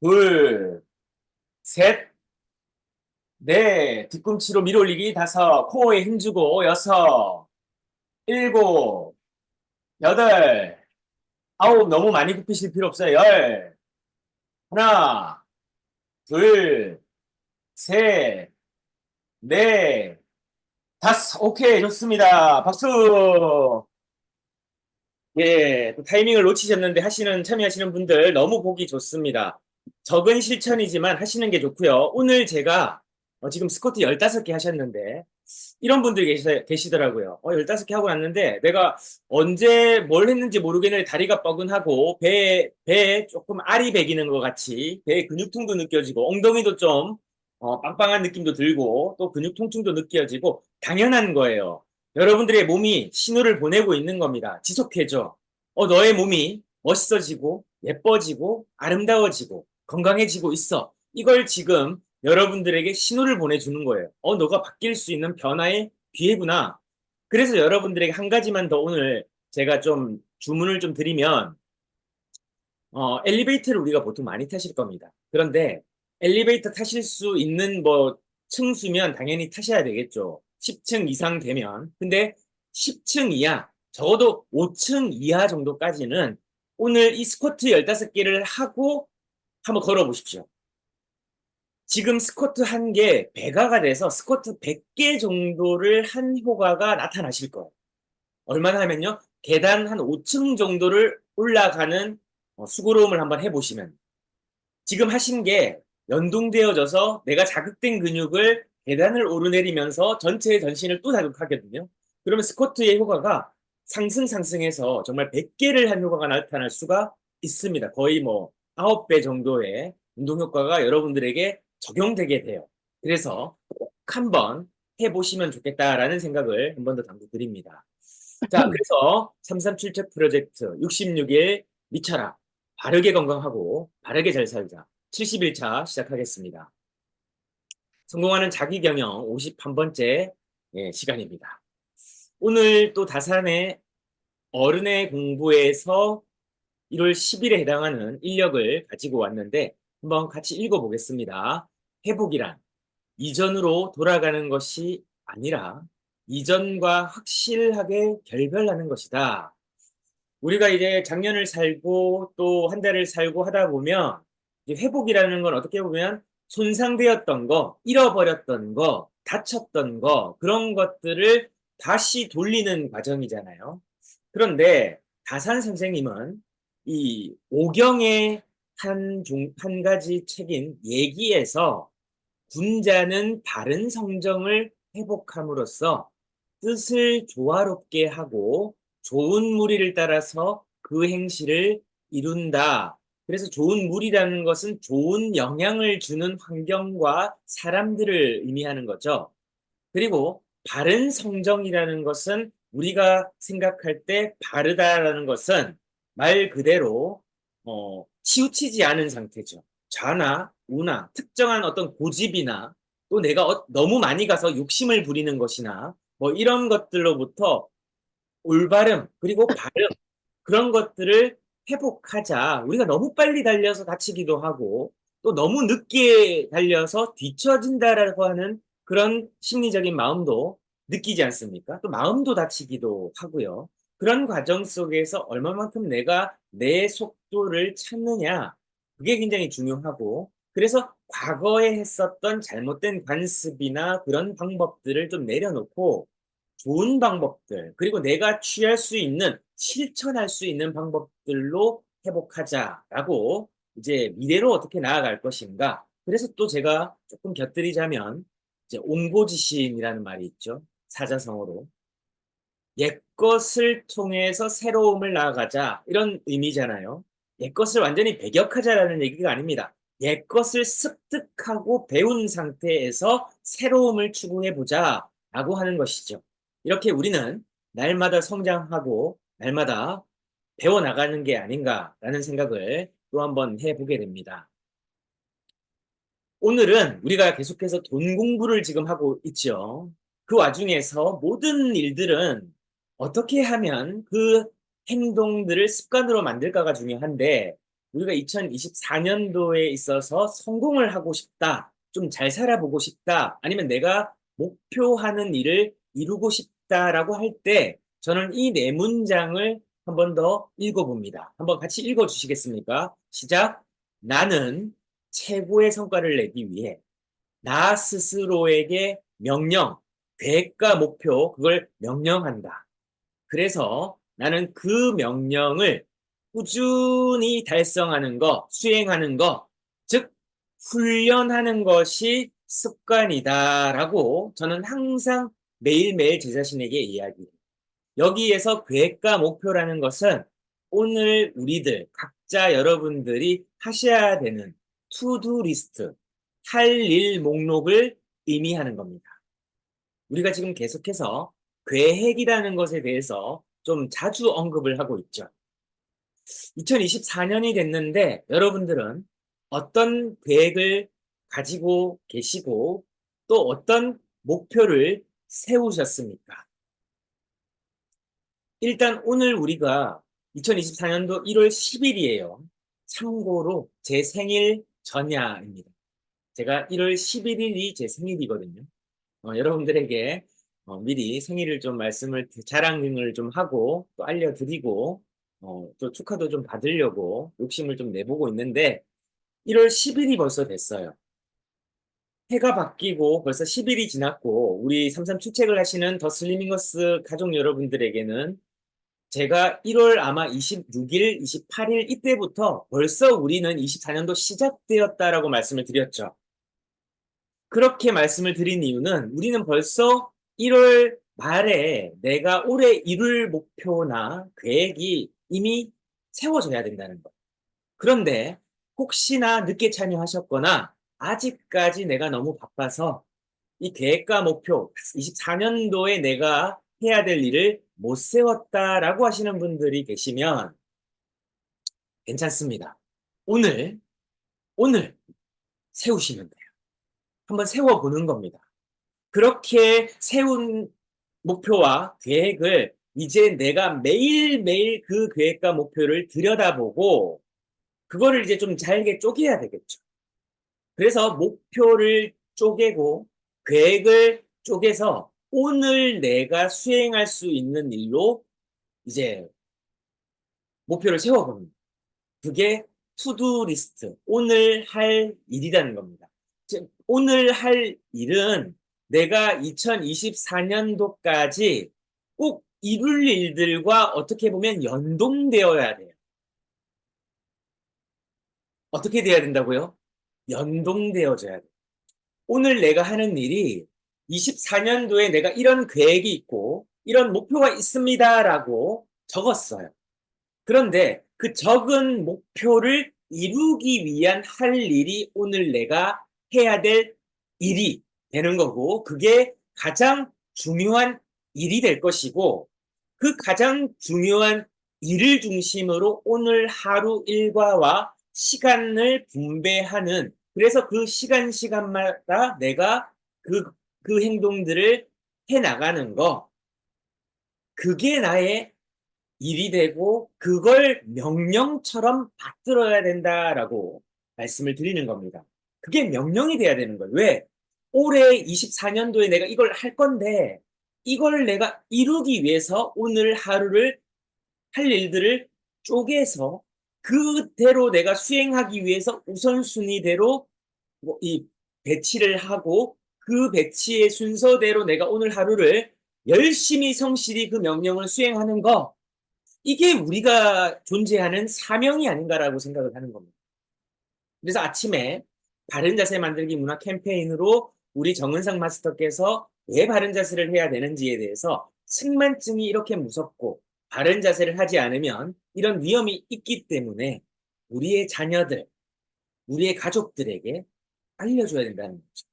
둘, 셋, 넷, 뒤꿈치로 밀어 올리기 5, 코어에 힘주고 6, 7, 8, 9, 너무 많이 굽히실 필요 없어요. 10, 하나, 둘, 셋, 넷, 5, 오케이, 좋습니다. 박수! 예, 또 타이밍을 놓치셨는데 참여하시는 분들 너무 보기 좋습니다. 적은 실천이지만 하시는 게 좋고요. 오늘 제가 지금 스쿼트 15개 하셨는데 이런 분들이 계시더라고요. 15개 하고 났는데 내가 언제 뭘 했는지 모르겠는데 다리가 뻐근하고 배에 조금 알이 배기는 것 같이 배에 근육통도 느껴지고 엉덩이도 좀 빵빵한 느낌도 들고 또 근육 통증도 느껴지고 당연한 거예요. 여러분들의 몸이 신호를 보내고 있는 겁니다. 지속해줘. 너의 몸이 멋있어지고 예뻐지고 아름다워지고 건강해지고 있어. 이걸 지금 여러분들에게 신호를 보내주는 거예요. 너가 바뀔 수 있는 변화의 기회구나. 그래서 여러분들에게 한 가지만 더 오늘 제가 좀 주문을 좀 드리면 엘리베이터를 우리가 보통 많이 타실 겁니다. 그런데 엘리베이터 타실 수 있는 뭐 층수면 당연히 타셔야 되겠죠. 10층 이상 되면. 근데 10층 이하, 적어도 5층 이하 정도까지는 오늘 이 스쿼트 15개를 하고 한번 걸어 보십시오. 지금 스쿼트 한 개 배가가 돼서 스쿼트 100개 정도를 한 효과가 나타나실 거예요. 얼마나 하면요? 계단 한 5층 정도를 올라가는 수고로움을 한번 해보시면 지금 하신 게 연동되어져서 내가 자극된 근육을 계단을 오르내리면서 전체의 전신을 또 자극하거든요. 그러면 스쿼트의 효과가 상승해서 정말 100개를 한 효과가 나타날 수가 있습니다. 거의 뭐 9배 정도의 운동 효과가 여러분들에게 적용되게 돼요. 그래서 꼭 한번 해보시면 좋겠다라는 생각을 한 번 더 당부드립니다. 자, 그래서 337책 프로젝트 66일 미쳐라. 바르게 건강하고 바르게 잘 살자. 71차 시작하겠습니다. 성공하는 자기경영 51번째 시간입니다. 오늘 또 다산의 어른의 공부에서 1월 10일에 해당하는 인력을 가지고 왔는데 한번 같이 읽어보겠습니다. 회복이란 이전으로 돌아가는 것이 아니라 이전과 확실하게 결별하는 것이다. 우리가 이제 작년을 살고 또 한 달을 살고 하다 보면 이제 회복이라는 건 어떻게 보면 손상되었던 거, 잃어버렸던 거, 다쳤던 거 그런 것들을 다시 돌리는 과정이잖아요. 그런데 다산 선생님은 이 오경의 한 가지 책인 얘기에서 군자는 바른 성정을 회복함으로써 뜻을 조화롭게 하고 좋은 무리를 따라서 그 행실을 이룬다. 그래서 좋은 무리라는 것은 좋은 영향을 주는 환경과 사람들을 의미하는 거죠. 그리고 바른 성정이라는 것은 우리가 생각할 때 바르다라는 것은 말 그대로 치우치지 않은 상태죠. 좌나 우나 특정한 어떤 고집이나 또 내가 너무 많이 가서 욕심을 부리는 것이나 뭐 이런 것들로부터 올바름 그리고 바름 그런 것들을 회복하자. 우리가 너무 빨리 달려서 다치기도 하고 또 너무 늦게 달려서 뒤처진다라고 하는 그런 심리적인 마음도 느끼지 않습니까? 또 마음도 다치기도 하고요. 그런 과정 속에서 얼마만큼 내가 내 속도를 찾느냐 그게 굉장히 중요하고 그래서 과거에 했었던 잘못된 관습이나 그런 방법들을 좀 내려놓고 좋은 방법들, 그리고 내가 취할 수 있는, 실천할 수 있는 방법들로 회복하자라고 이제 미래로 어떻게 나아갈 것인가. 그래서 또 제가 조금 곁들이자면 이제 옹고지심이라는 말이 있죠. 사자성어로. 옛것을 통해서 새로움을 나아가자 이런 의미잖아요. 옛것을 완전히 배격하자라는 얘기가 아닙니다. 옛것을 습득하고 배운 상태에서 새로움을 추구해 보자라고 하는 것이죠. 이렇게 우리는 날마다 성장하고 날마다 배워나가는 게 아닌가라는 생각을 또 한번 해보게 됩니다. 오늘은 우리가 계속해서 돈 공부를 지금 하고 있죠. 그 와중에서 모든 일들은 어떻게 하면 그 행동들을 습관으로 만들까가 중요한데, 우리가 2024년도에 있어서 성공을 하고 싶다, 좀 잘 살아보고 싶다, 아니면 내가 목표하는 일을 이루고 싶다라고 할 때 저는 이 네 문장을 한 번 더 읽어봅니다. 한번 같이 읽어주시겠습니까? 시작. 나는 최고의 성과를 내기 위해 나 스스로에게 명령, 계획과 목표, 그걸 명령한다. 그래서 나는 그 명령을 꾸준히 달성하는 거, 수행하는 거, 즉 훈련하는 것이 습관이다라고 저는 항상 매일매일 제 자신에게 이야기해요. 여기에서 계획과 목표라는 것은 오늘 우리들 각자 여러분들이 하셔야 되는 투두 리스트, 할 일 목록을 의미하는 겁니다. 우리가 지금 계속해서 계획이라는 것에 대해서 좀 자주 언급을 하고 있죠. 2024년이 됐는데 여러분들은 어떤 계획을 가지고 계시고 또 어떤 목표를 세우셨습니까? 일단 오늘 우리가 2024년도 1월 10일이에요. 참고로 제 생일 전야입니다. 제가 1월 11일이 제 생일이거든요. 여러분들에게 미리 생일을 좀 자랑을 좀 하고 또 알려드리고 또 축하도 좀 받으려고 욕심을 좀 내보고 있는데 1월 10일이 벌써 됐어요. 해가 바뀌고 벌써 10일이 지났고 우리 삼삼 출첵을 하시는 더 슬리밍어스 가족 여러분들에게는 제가 1월 아마 26일, 28일 이때부터 벌써 우리는 24년도 시작되었다라고 말씀을 드렸죠. 그렇게 말씀을 드린 이유는 우리는 벌써 1월 말에 내가 올해 이룰 목표나 계획이 이미 세워져야 된다는 거. 그런데 혹시나 늦게 참여하셨거나 아직까지 내가 너무 바빠서 이 계획과 목표, 24년도에 내가 해야 될 일을 못 세웠다라고 하시는 분들이 계시면 괜찮습니다. 오늘 세우시면 돼요. 한번 세워보는 겁니다. 그렇게 세운 목표와 계획을 이제 내가 매일매일 그 계획과 목표를 들여다보고 그거를 이제 좀 잘게 쪼개야 되겠죠. 그래서 목표를 쪼개고 계획을 쪼개서 오늘 내가 수행할 수 있는 일로 이제 목표를 세워봅니다. 그게 투두 리스트, 오늘 할 일이라는 겁니다. 즉, 오늘 할 일은 내가 2024년도까지 꼭 이룰 일들과 어떻게 보면 연동되어야 돼요. 어떻게 돼야 된다고요? 연동되어져야 돼요. 오늘 내가 하는 일이 24년도에 내가 이런 계획이 있고 이런 목표가 있습니다라고 적었어요. 그런데 그 적은 목표를 이루기 위한 할 일이 오늘 내가 해야 될 일이 되는 거고 그게 가장 중요한 일이 될 것이고 그 가장 중요한 일을 중심으로 오늘 하루 일과와 시간을 분배하는 그래서 그 시간마다 내가 그 행동들을 해나가는 거 그게 나의 일이 되고 그걸 명령처럼 받들어야 된다라고 말씀을 드리는 겁니다. 그게 명령이 돼야 되는 거예요. 왜? 올해 24년도에 내가 이걸 할 건데 이걸 내가 이루기 위해서 오늘 하루를 할 일들을 쪼개서 그대로 내가 수행하기 위해서 우선순위대로 이 배치를 하고 그 배치의 순서대로 내가 오늘 하루를 열심히 성실히 그 명령을 수행하는 거, 이게 우리가 존재하는 사명이 아닌가라고 생각을 하는 겁니다. 그래서 아침에 바른 자세 만들기 문화 캠페인으로 우리 정은상 마스터께서 왜 바른 자세를 해야 되는지에 대해서 승만증이 이렇게 무섭고 바른 자세를 하지 않으면 이런 위험이 있기 때문에 우리의 자녀들, 우리의 가족들에게 알려줘야 된다는 거죠.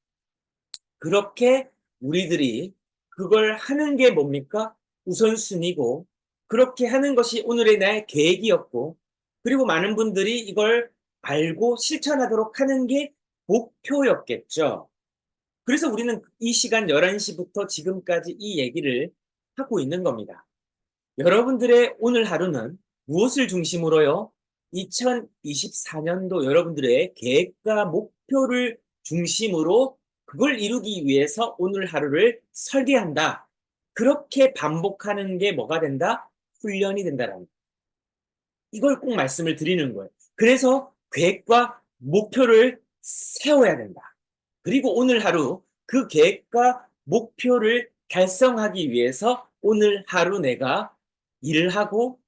그렇게 우리들이 그걸 하는 게 뭡니까? 우선순위고, 그렇게 하는 것이 오늘의 나의 계획이었고, 그리고 많은 분들이 이걸 알고 실천하도록 하는 게 목표였겠죠. 그래서 우리는 이 시간 11시부터 지금까지 이 얘기를 하고 있는 겁니다. 여러분들의 오늘 하루는 무엇을 중심으로요? 2024년도 여러분들의 계획과 목표를 중심으로 그걸 이루기 위해서 오늘 하루를 설계한다. 그렇게 반복하는 게 뭐가 된다? 훈련이 된다라는 거예요. 이걸 꼭 말씀을 드리는 거예요. 그래서 계획과 목표를 세워야 된다. 그리고 오늘 하루 그 계획과 목표를 달성하기 위해서 오늘 하루 내가 일을 하고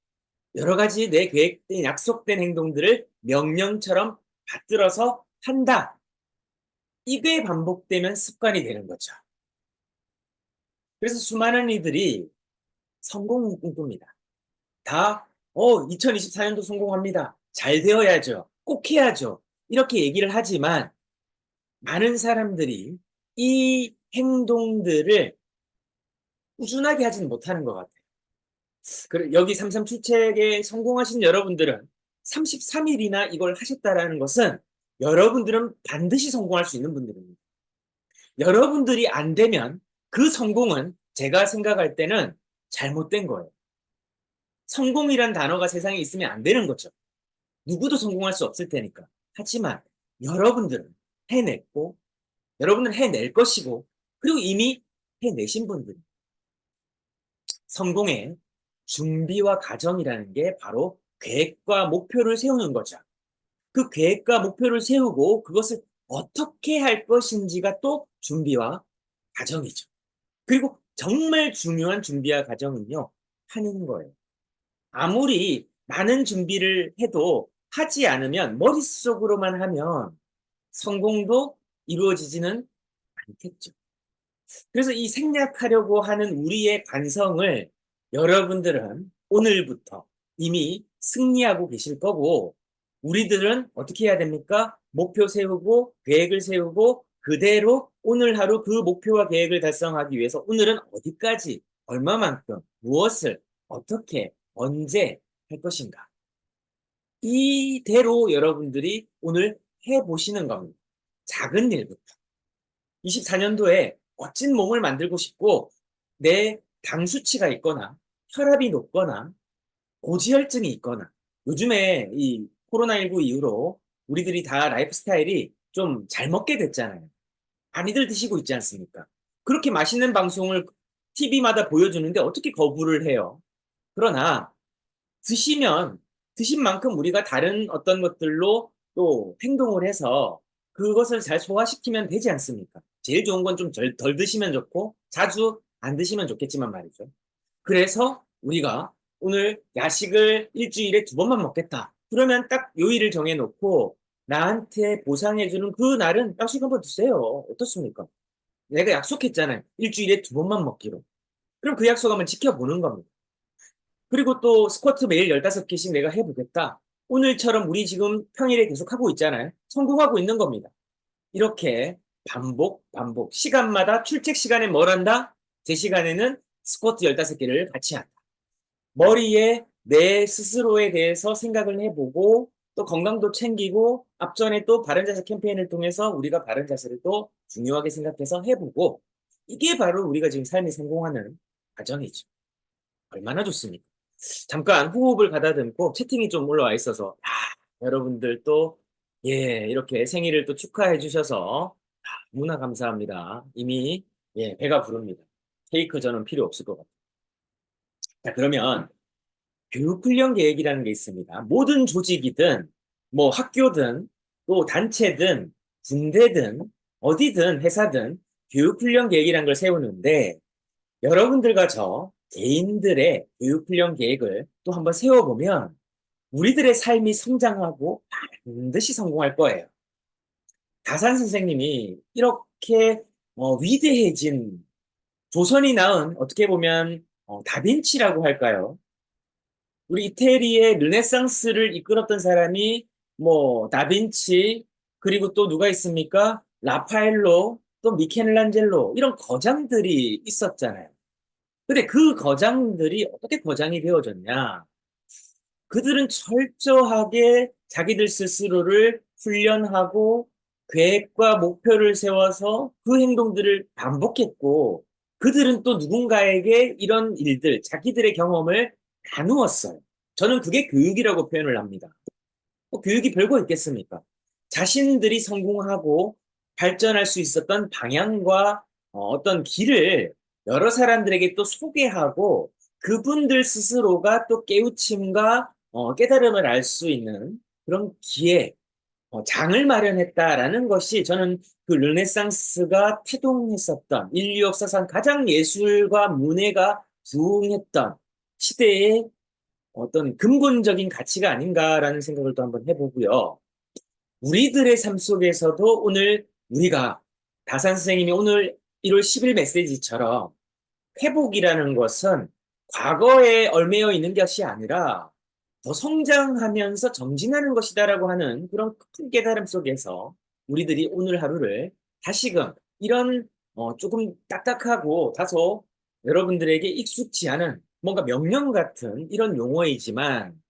여러 가지 내 계획된 약속된 행동들을 명령처럼 받들어서 한다. 이게 반복되면 습관이 되는 거죠. 그래서 수많은 이들이 성공을 꿈꿉니다. 다 2024년도 성공합니다. 잘 되어야죠. 꼭 해야죠. 이렇게 얘기를 하지만 많은 사람들이 이 행동들을 꾸준하게 하지는 못하는 것 같아요. 여기 3.3 출첵에 성공하신 여러분들은 33일이나 이걸 하셨다라는 것은 여러분들은 반드시 성공할 수 있는 분들입니다. 여러분들이 안 되면 그 성공은 제가 생각할 때는 잘못된 거예요. 성공이란 단어가 세상에 있으면 안 되는 거죠. 누구도 성공할 수 없을 테니까. 하지만 여러분들은 해냈고, 여러분은 해낼 것이고, 그리고 이미 해내신 분들. 성공의 준비와 과정이라는 게 바로 계획과 목표를 세우는 거죠. 그 계획과 목표를 세우고 그것을 어떻게 할 것인지가 또 준비와 과정이죠. 그리고 정말 중요한 준비와 과정은요, 하는 거예요. 아무리 많은 준비를 해도 하지 않으면 머릿속으로만 하면 성공도 이루어지지는 않겠죠. 그래서 이 생략하려고 하는 우리의 관성을 여러분들은 오늘부터 이미 승리하고 계실 거고, 우리들은 어떻게 해야 됩니까? 목표 세우고 계획을 세우고 그대로 오늘 하루 그 목표와 계획을 달성하기 위해서 오늘은 어디까지, 얼마만큼, 무엇을, 어떻게, 언제 할 것인가. 이대로 여러분들이 오늘 해보시는 겁니다. 작은 일부터. 24년도에 멋진 몸을 만들고 싶고 내 당 수치가 있거나 혈압이 높거나 고지혈증이 있거나, 요즘에 이 코로나19 이후로 우리들이 다 라이프 스타일이 좀 잘 먹게 됐잖아요. 많이들 드시고 있지 않습니까? 그렇게 맛있는 방송을 TV마다 보여주는데 어떻게 거부를 해요? 그러나 드신 만큼 우리가 다른 어떤 것들로 또 행동을 해서 그것을 잘 소화시키면 되지 않습니까? 제일 좋은 건 좀 덜 드시면 좋고 자주 안 드시면 좋겠지만 말이죠. 그래서 우리가 오늘 야식을 일주일에 2번만 먹겠다. 그러면 딱 요일을 정해놓고 나한테 보상해주는 그 날은 야식 한번 드세요. 어떻습니까? 내가 약속했잖아요. 일주일에 2번만 먹기로. 그럼 그 약속 한번 지켜보는 겁니다. 그리고 또 스쿼트 매일 15개씩 내가 해보겠다. 오늘처럼 우리 지금 평일에 계속 하고 있잖아요. 성공하고 있는 겁니다. 이렇게 반복. 시간마다 출첵 시간에 뭘 한다? 제 시간에는 스쿼트 15개를 같이 한다. 머리에 내 스스로에 대해서 생각을 해보고 또 건강도 챙기고 앞전에 또 바른 자세 캠페인을 통해서 우리가 바른 자세를 또 중요하게 생각해서 해보고, 이게 바로 우리가 지금 삶이 성공하는 과정이죠. 얼마나 좋습니까? 잠깐 호흡을 가다듬고 채팅이 좀 올라와 있어서 여러분들 또 이렇게 생일을 또 축하해 주셔서 너무나 감사합니다. 이미 배가 부릅니다. 케이크 저는 필요 없을 것 같아요. 자, 그러면 교육훈련 계획이라는 게 있습니다. 모든 조직이든 뭐 학교든 또 단체든 군대든 어디든 회사든 교육훈련 계획이라는 걸 세우는데, 여러분들과 저 개인들의 교육훈련 계획을 또 한번 세워보면 우리들의 삶이 성장하고 반드시 성공할 거예요. 다산 선생님이 이렇게 위대해진 조선이 낳은 어떻게 보면 다빈치라고 할까요? 우리 이태리의 르네상스를 이끌었던 사람이 뭐 다빈치 그리고 또 누가 있습니까? 라파엘로 또 미켈란젤로 이런 거장들이 있었잖아요. 근데 그 거장들이 어떻게 거장이 되어졌냐? 그들은 철저하게 자기들 스스로를 훈련하고 계획과 목표를 세워서 그 행동들을 반복했고 그들은 또 누군가에게 이런 일들, 자기들의 경험을 나누었어요. 저는 그게 교육이라고 표현을 합니다. 교육이 별거 있겠습니까? 자신들이 성공하고 발전할 수 있었던 방향과 어떤 길을 여러 사람들에게 또 소개하고 그분들 스스로가 또 깨우침과 깨달음을 알 수 있는 그런 기회, 장을 마련했다라는 것이 저는 그 르네상스가 태동했었던 인류 역사상 가장 예술과 문해가 부흥했던 시대의 어떤 근본적인 가치가 아닌가라는 생각을 또 한번 해보고요. 우리들의 삶 속에서도 오늘 우리가 다산 선생님이 오늘 1월 10일 메시지처럼 회복이라는 것은 과거에 얽매여 있는 것이 아니라 더 성장하면서 정진하는 것이다라고 하는 그런 큰 깨달음 속에서 우리들이 오늘 하루를 다시금 이런 조금 딱딱하고 다소 여러분들에게 익숙지 않은 뭔가 명령 같은 이런 용어이지만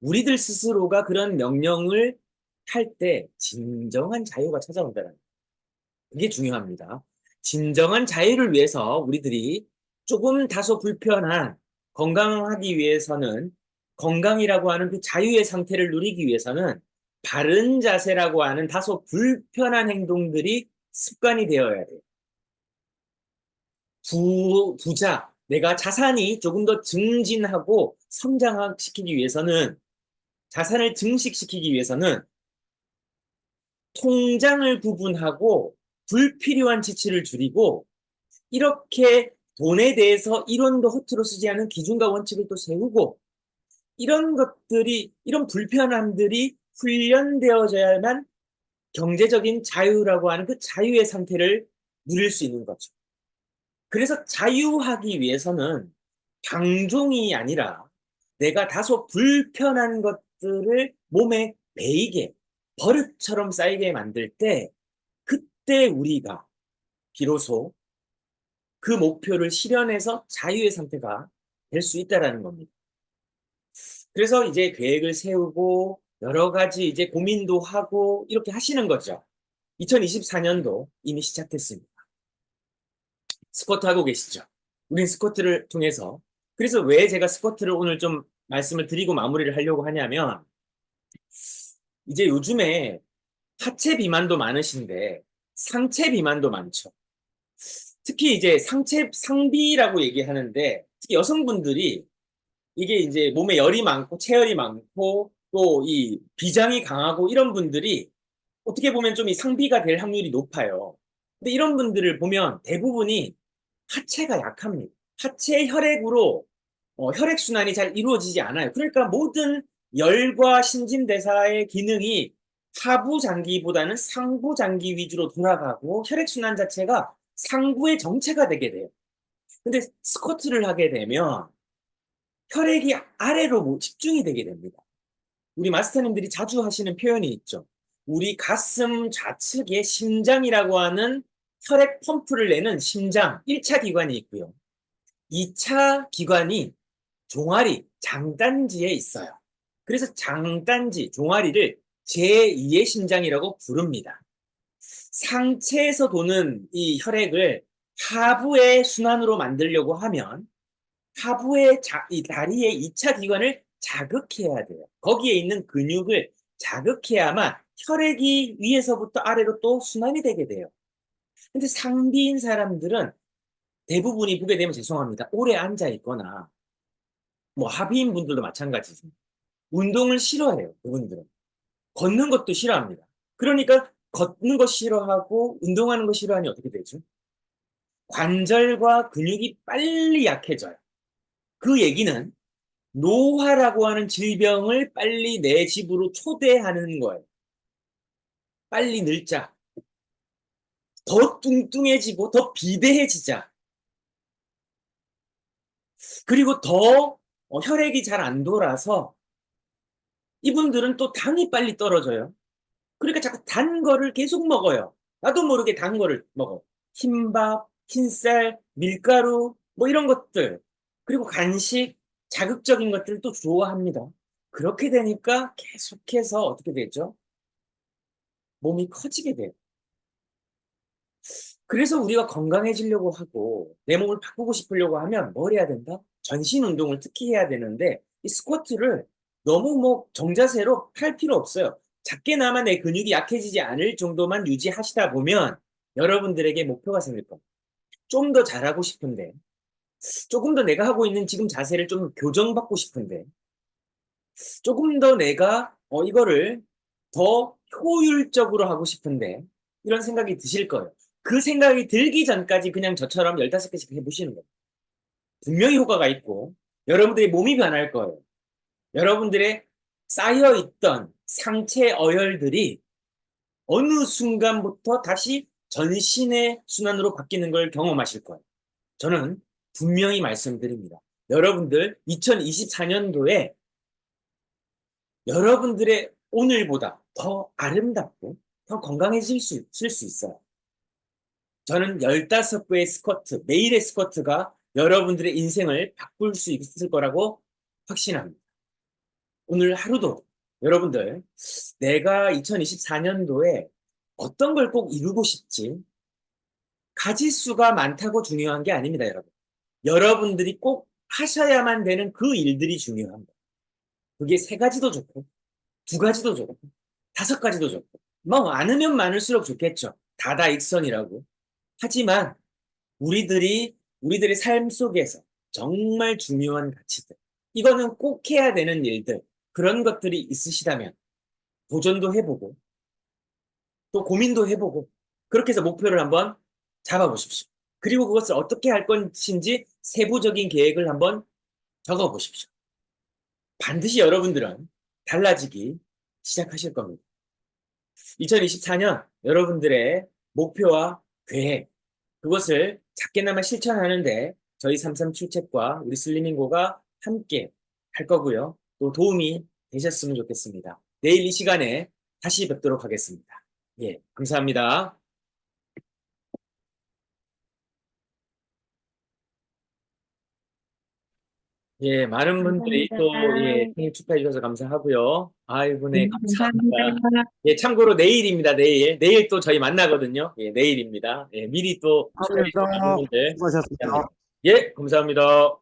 우리들 스스로가 그런 명령을 할 때 진정한 자유가 찾아온다는 그게 중요합니다. 진정한 자유를 위해서 우리들이 조금 다소 불편한 건강하기 위해서는 건강이라고 하는 그 자유의 상태를 누리기 위해서는 바른 자세라고 하는 다소 불편한 행동들이 습관이 되어야 돼요. 부자, 내가 자산이 조금 더 증진하고 성장시키기 위해서는 자산을 증식시키기 위해서는 통장을 구분하고 불필요한 지출을 줄이고 이렇게 돈에 대해서 이론도 허투루 쓰지 않은 기준과 원칙을 또 세우고 이런 것들이 이런 불편함들이 훈련되어져야만 경제적인 자유라고 하는 그 자유의 상태를 누릴 수 있는 거죠. 그래서 자유하기 위해서는 방종이 아니라 내가 다소 불편한 것들을 몸에 배이게 버릇처럼 쌓이게 만들 때 그때 우리가 비로소 그 목표를 실현해서 자유의 상태가 될 수 있다라는 겁니다. 그래서 이제 계획을 세우고 여러 가지 이제 고민도 하고 이렇게 하시는 거죠. 2024년도 이미 시작됐습니다. 스쿼트 하고 계시죠? 우린 스쿼트를 통해서 그래서 왜 제가 스쿼트를 오늘 좀 말씀을 드리고 마무리를 하려고 하냐면 이제 요즘에 하체 비만도 많으신데 상체 비만도 많죠. 특히 이제 상비라고 얘기하는데 특히 여성분들이 이게 이제 몸에 열이 많고 체열이 많고 또 이 비장이 강하고 이런 분들이 어떻게 보면 좀 이 상비가 될 확률이 높아요. 근데 이런 분들을 보면 대부분이 하체가 약합니다. 하체 혈액으로 혈액순환이 잘 이루어지지 않아요. 그러니까 모든 열과 신진대사의 기능이 하부장기보다는 상부장기 위주로 돌아가고 혈액순환 자체가 상부의 정체가 되게 돼요. 근데 스쿼트를 하게 되면 혈액이 아래로 집중이 되게 됩니다. 우리 마스터님들이 자주 하시는 표현이 있죠. 우리 가슴 좌측에 심장이라고 하는 혈액 펌프를 내는 심장 1차 기관이 있고요. 2차 기관이 종아리, 장단지에 있어요. 그래서 장단지, 종아리를 제2의 심장이라고 부릅니다. 상체에서 도는 이 혈액을 하부의 순환으로 만들려고 하면 하부의 이 다리의 2차 기관을 자극해야 돼요. 거기에 있는 근육을 자극해야만 혈액이 위에서부터 아래로 또 순환이 되게 돼요. 근데 상비인 사람들은 대부분이 보게 되면 죄송합니다. 오래 앉아 있거나 뭐 하비인 분들도 마찬가지입니다. 운동을 싫어해요. 그분들은. 걷는 것도 싫어합니다. 그러니까 걷는 거 싫어하고 운동하는 거 싫어하니 어떻게 되죠? 관절과 근육이 빨리 약해져요. 그 얘기는 노화라고 하는 질병을 빨리 내 집으로 초대하는 거예요. 빨리 늙자. 더 뚱뚱해지고 더 비대해지자. 그리고 더 혈액이 잘 안 돌아서 이분들은 또 당이 빨리 떨어져요. 그러니까 자꾸 단 거를 계속 먹어요. 나도 모르게 단 거를 먹어. 흰밥, 흰쌀, 밀가루 뭐 이런 것들. 그리고 간식, 자극적인 것들도 좋아합니다. 그렇게 되니까 계속해서 어떻게 되죠? 몸이 커지게 돼요. 그래서 우리가 건강해지려고 하고 내 몸을 바꾸고 싶으려고 하면 뭘 해야 된다? 전신 운동을 특히 해야 되는데 이 스쿼트를 너무 뭐 정자세로 할 필요 없어요. 작게나마 내 근육이 약해지지 않을 정도만 유지하시다 보면 여러분들에게 목표가 생길 겁니다. 좀 더 잘하고 싶은데, 조금 더 내가 하고 있는 지금 자세를 좀 교정받고 싶은데, 조금 더 내가 이거를 더 효율적으로 하고 싶은데 이런 생각이 드실 거예요. 그 생각이 들기 전까지 그냥 저처럼 15개씩 해보시는 거예요. 분명히 효과가 있고 여러분들의 몸이 변할 거예요. 여러분들의 쌓여있던 상체 어혈들이 어느 순간부터 다시 전신의 순환으로 바뀌는 걸 경험하실 거예요. 저는 분명히 말씀드립니다. 여러분들 2024년도에 여러분들의 오늘보다 더 아름답고 더 건강해질 수 있어요. 저는 15개의 스쿼트, 매일의 스쿼트가 여러분들의 인생을 바꿀 수 있을 거라고 확신합니다. 오늘 하루도 여러분들 내가 2024년도에 어떤 걸 꼭 이루고 싶지? 가지수가 많다고 중요한 게 아닙니다, 여러분. 여러분들이 꼭 하셔야만 되는 그 일들이 중요합니다. 그게 3가지도 좋고 2가지도 좋고 5가지도 좋고 뭐 많으면 많을수록 좋겠죠. 다다익선이라고. 하지만 우리들의 삶 속에서 정말 중요한 가치들, 이거는 꼭 해야 되는 일들, 그런 것들이 있으시다면 도전도 해보고 또 고민도 해보고 그렇게 해서 목표를 한번 잡아보십시오. 그리고 그것을 어떻게 할 것인지 세부적인 계획을 한번 적어보십시오. 반드시 여러분들은 달라지기 시작하실 겁니다. 2024년 여러분들의 목표와 계획, 그것을 작게나마 실천하는데 저희 337책과 우리 슬리밍고가 함께 할 거고요. 또 도움이 되셨으면 좋겠습니다. 내일 이 시간에 다시 뵙도록 하겠습니다. 예, 감사합니다. 예, 많은 분들이 또 예, 생일 축하해 주셔서 감사하고요. 아이고, 네, 감사합니다. 감사합니다. 예, 참고로 내일입니다. 내일 또 저희 만나거든요. 예, 내일입니다. 예, 미리 또 축하해 주신 감사합니다. 분들 수고하셨습니다. 감사합니다. 예, 감사합니다.